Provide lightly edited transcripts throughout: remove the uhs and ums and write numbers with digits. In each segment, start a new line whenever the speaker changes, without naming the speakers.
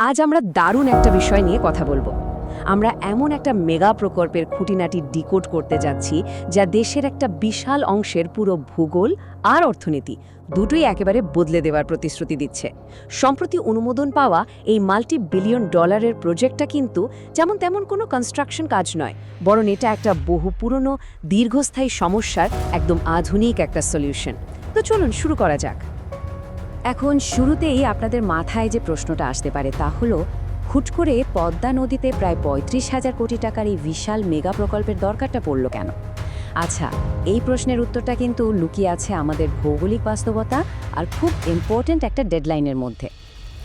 আজ আমরা দারুণ একটা বিষয় নিয়ে কথা বলবো। আমরা এমন একটা মেগা প্রকল্পের খুঁটিনাটি ডিকোড করতে যাচ্ছি যা দেশের একটা বিশাল অংশের পুরো ভূগোল আর অর্থনীতি দুটোই একেবারে বদলে দেওয়ার প্রতিশ্রুতি দিচ্ছে। সম্প্রতি অনুমোদন পাওয়া এই মাল্টি বিলিয়ন ডলারের প্রজেক্টটা কিন্তু যেমন তেমন কোনো কনস্ট্রাকশন কাজ নয়, বরং এটা একটা বহু পুরনো দীর্ঘস্থায়ী সমস্যার একদম আধুনিক একটা সলিউশন। তো চলুন শুরু করা যাক। এখন শুরুতেই আপনাদের মাথায় যে প্রশ্নটা আসতে পারে তা হলো, হুট করে পদ্মা নদীতে প্রায় ৩৫,০০০ কোটি টাকার এই বিশাল মেগা প্রকল্পের দরকারটা পড়ল কেন? আচ্ছা, এই প্রশ্নের উত্তরটা কিন্তু লুকিয়ে আছে আমাদের ভৌগোলিক বাস্তবতা আর খুব ইম্পর্ট্যান্ট একটা ডেডলাইনের মধ্যে।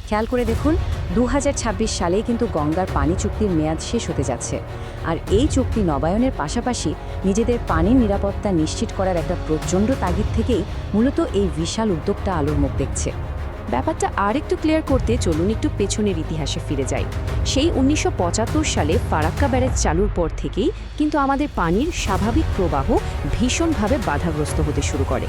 খেয়াল করে দেখুন, ২০২৬ সালেই কিন্তু গঙ্গার পানি চুক্তির মেয়াদ শেষ হতে যাচ্ছে। আর এই চুক্তি নবায়নের পাশাপাশি নিজেদের পানির নিরাপত্তা নিশ্চিত করার একটা প্রচণ্ড তাগিদ থেকেই মূলত এই বিশাল উদ্যোগটা আলোর মুখ দেখছে। ব্যাপারটা আরেকটু ক্লিয়ার করতে চলুন একটু পেছনের ইতিহাসে ফিরে যাই। সেই ১৯৭৫ সালে ফারাক্কা ব্যারেজ চালুর পর থেকেই কিন্তু আমাদের পানির স্বাভাবিক প্রবাহ ভীষণভাবে বাধাগ্রস্ত হতে শুরু করে।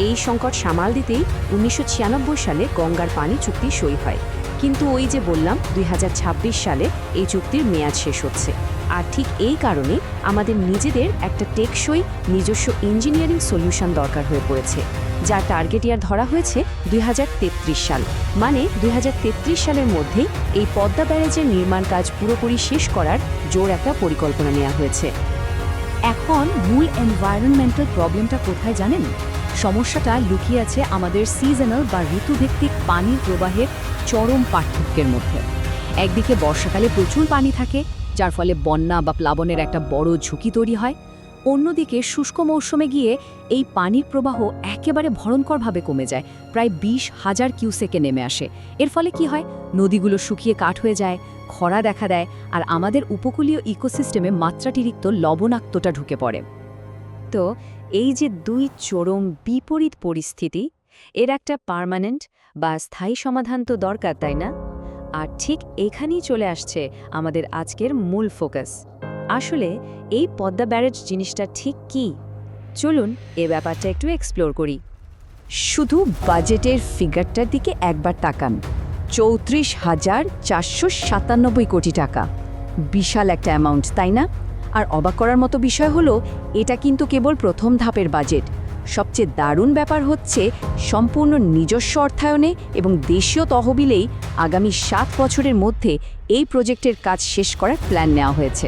এই সংকট সামাল দিতেই ১৯৯৬ সালে গঙ্গার পানি চুক্তি সই হয়। কিন্তু ওই যে বললাম ২০২৬ সালে এই চুক্তির মেয়াদ শেষ হচ্ছে। আর ঠিক এই কারণে আমাদের নিজেদের একটা টেকসই নিজস্ব ইঞ্জিনিয়ারিং সলিউশন দরকার হয়ে পড়েছে, যার টার্গেট ইয়ার ধরা হয়েছে ২০৩৩ সাল। মানে ২০৩৩ সালের মধ্যেই এই পদ্মা ব্যারেজের নির্মাণ কাজ পুরোপুরি শেষ করার জোর একটা পরিকল্পনা নেওয়া হয়েছে। এখন মূল এনভায়রনমেন্টাল প্রবলেমটা কোথায় জানেন? সমস্যাটা লুকিয়ে আছে আমাদের সিজনাল বা ঋতুভিত্তিক পানির প্রবাহের চরম পার্থক্যের মধ্যে। একদিকে বর্ষাকালে প্রচুর পানি থাকে, যার ফলে বন্যা বা প্লাবনের একটা বড় ঝুঁকি তৈরি হয়। অন্যদিকে শুষ্ক মৌসুমে গিয়ে এই পানির প্রবাহ একেবারে ভয়ঙ্করভাবে কমে যায়, প্রায় ২০,০০০ কিউসেকে নেমে আসে। এর ফলে কি হয়? নদীগুলো শুকিয়ে কাঠ হয়ে যায়, খরা দেখা দেয়, আর আমাদের উপকূলীয় ইকোসিস্টেমে মাত্রাতিরিক্ত লবণাক্ততা ঢুকে পড়ে। তো এই যে দুই চরম বিপরীত পরিস্থিতি, এর একটা পার্মানেন্ট বা স্থায়ী সমাধান তো দরকার, তাই না? আর ঠিক এখানেই চলে আসছে আমাদের আজকের মূল ফোকাস। আসলে এই পদ্মা ব্যারেজ জিনিসটা ঠিক কি? চলুন এ ব্যাপারটা একটু এক্সপ্লোর করি। শুধু বাজেটের ফিগারটার দিকে একবার তাকান। ৩৪,৪৯৭ কোটি টাকা। বিশাল একটা অ্যামাউন্ট, তাই না? আর অবাক করার মতো বিষয় হলো, এটা কিন্তু কেবল প্রথম ধাপের বাজেট। সবচেয়ে দারুণ ব্যাপার হচ্ছে, সম্পূর্ণ নিজস্ব অর্থায়নে এবং দেশীয় তহবিলেই আগামী ৭ বছরের মধ্যে এই প্রজেক্টের কাজ শেষ করার প্ল্যান নেওয়া হয়েছে।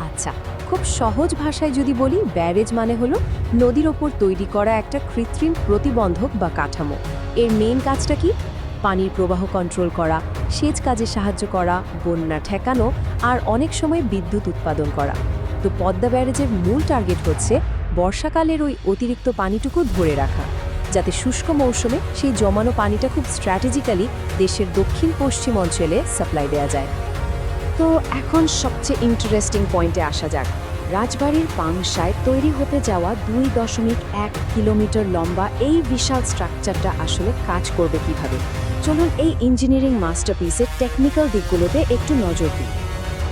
আচ্ছা, খুব সহজ ভাষায় যদি বলি, ব্যারেজ মানে হলো নদীর ওপর তৈরি করা একটা কৃত্রিম প্রতিবন্ধক বা কাঠামো। এর মেইন কাজটা কি? পানির প্রবাহ কন্ট্রোল করা, সেচ কাজে সাহায্য করা, বন্যা ঠেকানো, আর অনেক সময় বিদ্যুৎ উৎপাদন করা। তো পদ্মা ব্যারেজের মূল টার্গেট হচ্ছে বর্ষাকালের ওই অতিরিক্ত পানিটুকু ধরে রাখা, যাতে শুষ্ক মৌসুমে সেই জমানো পানিটা খুব স্ট্র্যাটেজিক্যালি দেশের দক্ষিণ পশ্চিম অঞ্চলে সাপ্লাই দেওয়া যায়। তো এখন সবচেয়ে ইন্টারেস্টিং পয়েন্টে আসা যাক। রাজবাড়ির পাংশায় তৈরি হতে যাওয়া ২.১ কিলোমিটার লম্বা এই বিশাল স্ট্রাকচারটা আসলে কাজ করবে কিভাবে? চলুন এই ইঞ্জিনিয়ারিং মাস্টারপিসের টেকনিক্যাল দিকগুলোতে একটু নজর দিই।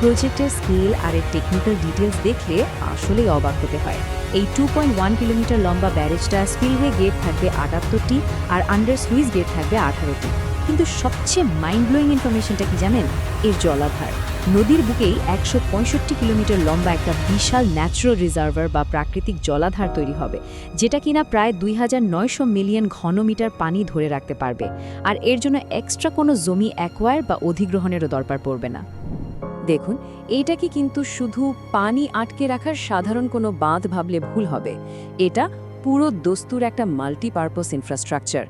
প্রজেক্টের স্কেল আর এর টেকনিক্যাল ডিটেলস দেখলে আসলেই অবাক হতে হয়। এই 2.1 কিলোমিটার লম্বা ব্যারেজটা স্পিলওয়ে গেট থাকবে ৭৮টি আর আন্ডার স্লুইস গেট থাকবে ১৮টি। কিন্তু সবচেয়ে মাইন্ড ব্লোয়িং ইনফরমেশনটা কি জানেন? এর জলাধার। নদীর বুকেই ১৬৫ কিলোমিটার লম্বা একটা বিশাল ন্যাচারাল রিজার্ভার বা প্রাকৃতিক জলাধার তৈরি হবে, যেটা কিনা প্রায় ২৯০০ মিলিয়ন ঘনমিটার পানি ধরে রাখতে পারবে। আর এর জন্য এক্সট্রা কোনো জমি অ্যাকোয়ার বা অধিগ্রহণেরও দরকার পড়বে না। দেখুন, এইটাকে কিন্তু শুধু পানি আটকে রাখার সাধারণ কোনো বাঁধ ভাবলে ভুল হবে। এটা পুরো দস্তুর একটা মাল্টিপারপাস ইনফ্রাস্ট্রাকচার।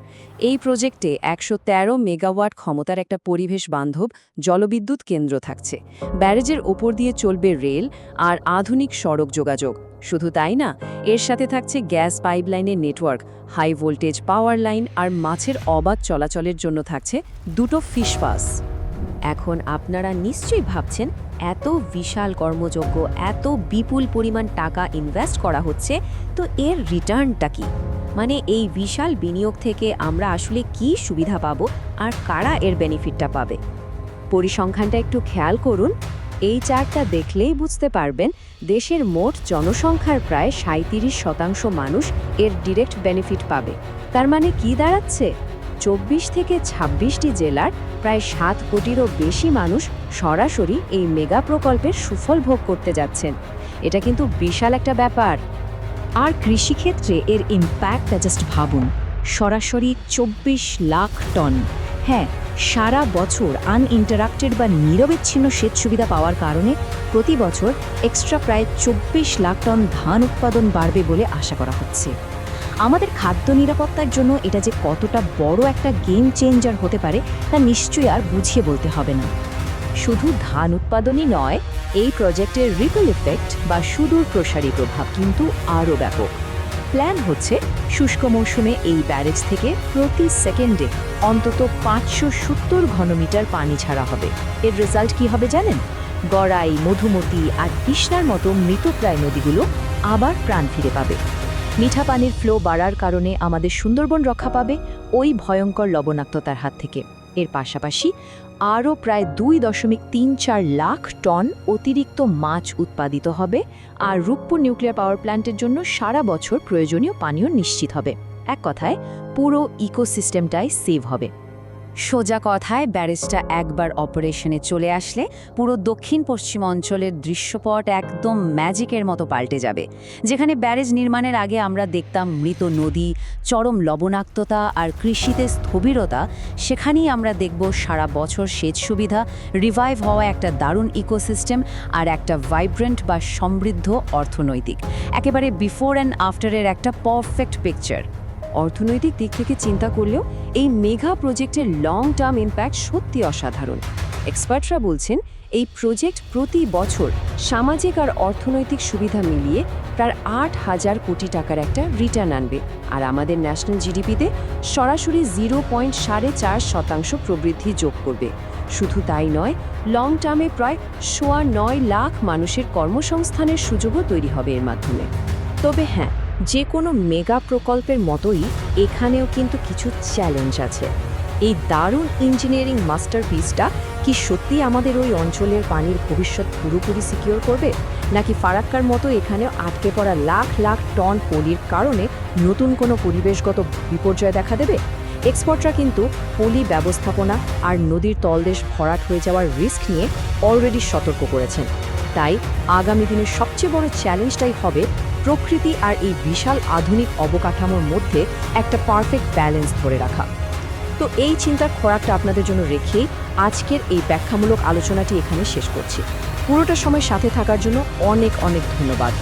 এই প্রজেক্টে ১১৩ মেগাওয়াট ক্ষমতার একটা পরিবেশ বান্ধব জলবিদ্যুৎ কেন্দ্র থাকছে। ব্যারেজের ওপর দিয়ে চলবে রেল আর আধুনিক সড়ক যোগাযোগ। শুধু তাই না, এর সাথে থাকছে গ্যাস পাইপলাইনের network, high voltage power line, আর মাছের অবাধ চলাচলের জন্য থাকছে 2টো ফিশ পাস। এখন আপনারা নিশ্চয়ই ভাবছেন, এত বিশাল কর্মযজ্ঞ, এত বিপুল পরিমাণ টাকা ইনভেস্ট করা হচ্ছে, তো এর রিটার্নটা কি? মানে এই বিশাল বিনিয়োগ থেকে আমরা আসলে কি সুবিধা পাবো আর কারা এর বেনিফিটটা পাবে? পরিসংখ্যানটা একটু খেয়াল করুন। এই চার্টটা দেখলেই বুঝতে পারবেন, দেশের মোট জনসংখ্যার প্রায় ৩৭% মানুষ এর ডিরেক্ট বেনিফিট পাবে। তার মানে কি দাঁড়াচ্ছে? 24 থেকে 26টি জেলার প্রায় 7 কোটিরও বেশি মানুষ সরাসরি এই মেগা প্রকল্পের সুফল ভোগ করতে যাচ্ছেন। এটা কিন্তু বিশাল একটা ব্যাপার।
আর কৃষিক্ষেত্রে এর ইম্প্যাক্টটা জাস্ট ভাবুন, সরাসরি 24 লাখ টন। হ্যাঁ, সারা বছর আনইন্টারাপ্টেড বা নিরবিচ্ছিন্ন সেচ সুবিধা পাওয়ার কারণে প্রতি বছর এক্সট্রা প্রায় 24 লাখ টন ধান উৎপাদন বাড়বে বলে আশা করা হচ্ছে। আমাদের খাদ্য নিরাপত্তার জন্য এটা যে কতটা বড় একটা গেম চেঞ্জার হতে পারে তা নিশ্চয়ই আর বুঝিয়ে বলতে হবে না।
শুধু ধান উৎপাদনই নয়, এই প্রজেক্টের রিপল ইফেক্ট বা সুদূর প্রসারী প্রভাব কিন্তু আরও ব্যাপক। প্ল্যান হচ্ছে শুষ্ক মৌসুমে এই ব্যারেজ থেকে প্রতি সেকেন্ডে অন্তত 570 ঘনমিটার পানি ছাড়া হবে। এর রেজাল্ট কি হবে জানেন? গড়াই, মধুমতি আর কৃষ্ণার মতো মৃতপ্রায় নদীগুলো আবার প্রাণ ফিরে পাবে। মিঠা পানির ফ্লো বাড়ার কারণে আমাদের সুন্দরবন রক্ষা পাবে ওই ভয়ঙ্কর লবণাক্ততার হাত থেকে। এর পাশাপাশি আরও প্রায় 2.34 লাখ টন অতিরিক্ত মাছ উৎপাদিত হবে, আর রূপপুর নিউক্লিয়ার পাওয়ার প্ল্যান্টের জন্য সারা বছর প্রয়োজনীয় পানীয় নিশ্চিত হবে। এক কথায় পুরো ইকোসিস্টেমটাই সেভ হবে। সোজা কথায়, ব্যারেজটা একবার অপারেশনে চলে আসলে পুরো দক্ষিণ পশ্চিম অঞ্চলের দৃশ্যপট একদম ম্যাজিকের মতো পাল্টে যাবে। যেখানে ব্যারেজ নির্মাণের আগে আমরা দেখতাম মৃত নদী, চরম লবণাক্ততা আর কৃষিতে স্থবিরতা, সেখানেই আমরা দেখব সারা বছর সেচ সুবিধা, রিভাইভ হওয়া একটা দারুণ ইকোসিস্টেম আর একটা ভাইব্রেন্ট বা সমৃদ্ধ অর্থনৈতিক, একেবারে বিফোর অ্যান্ড আফটারের একটা পারফেক্ট পিকচার। অর্থনৈতিক দিক থেকে চিন্তা করলেও এই মেগা প্রজেক্টের লং টার্ম ইম্প্যাক্ট সত্যি অসাধারণ। এক্সপার্টরা বলছেন এই প্রজেক্ট প্রতি বছর সামাজিক আর অর্থনৈতিক সুবিধা মিলিয়ে প্রায় 8,000 কোটি টাকার একটা রিটার্ন আনবে, আর আমাদের ন্যাশনাল জিডিপিতে সরাসরি 0.4% প্রবৃদ্ধি যোগ করবে। শুধু তাই নয়, লং টার্মে প্রায় 9.25 লাখ মানুষের কর্মসংস্থানের সুযোগও তৈরি হবে এর মাধ্যমে। তবে হ্যাঁ, যে কোনো মেগা প্রকল্পের মতোই এখানেও কিন্তু কিছু চ্যালেঞ্জ আছে। এই দারুণ ইঞ্জিনিয়ারিং মাস্টারপিসটা কি সত্যি আমাদের ওই অঞ্চলের পানির ভবিষ্যৎ পুরোপুরি সিকিউর করবে, নাকি ফারাক্কার মতো এখানেও আটকে পড়া লাখ লাখ টন পলির কারণে নতুন কোনো পরিবেশগত বিপর্যয় দেখা দেবে? এক্সপার্টরা কিন্তু পলি ব্যবস্থাপনা আর নদীর তলদেশ ভরাট হয়ে যাওয়ার রিস্ক নিয়ে অলরেডি সতর্ক করেছেন। তাই আগামী দিনের সবচেয়ে বড় চ্যালেঞ্জটাই হবে প্রকৃতি আর এই বিশাল আধুনিক অবকাঠামোর মধ্যে একটা পারফেক্ট ব্যালেন্স ধরে রাখা। তো এই চিন্তার খোরাকটা আপনাদের জন্য রেখেই আজকের এই ব্যাখ্যামূলক আলোচনাটি এখানে শেষ করছি। পুরোটা সময় সাথে থাকার জন্য অনেক অনেক ধন্যবাদ।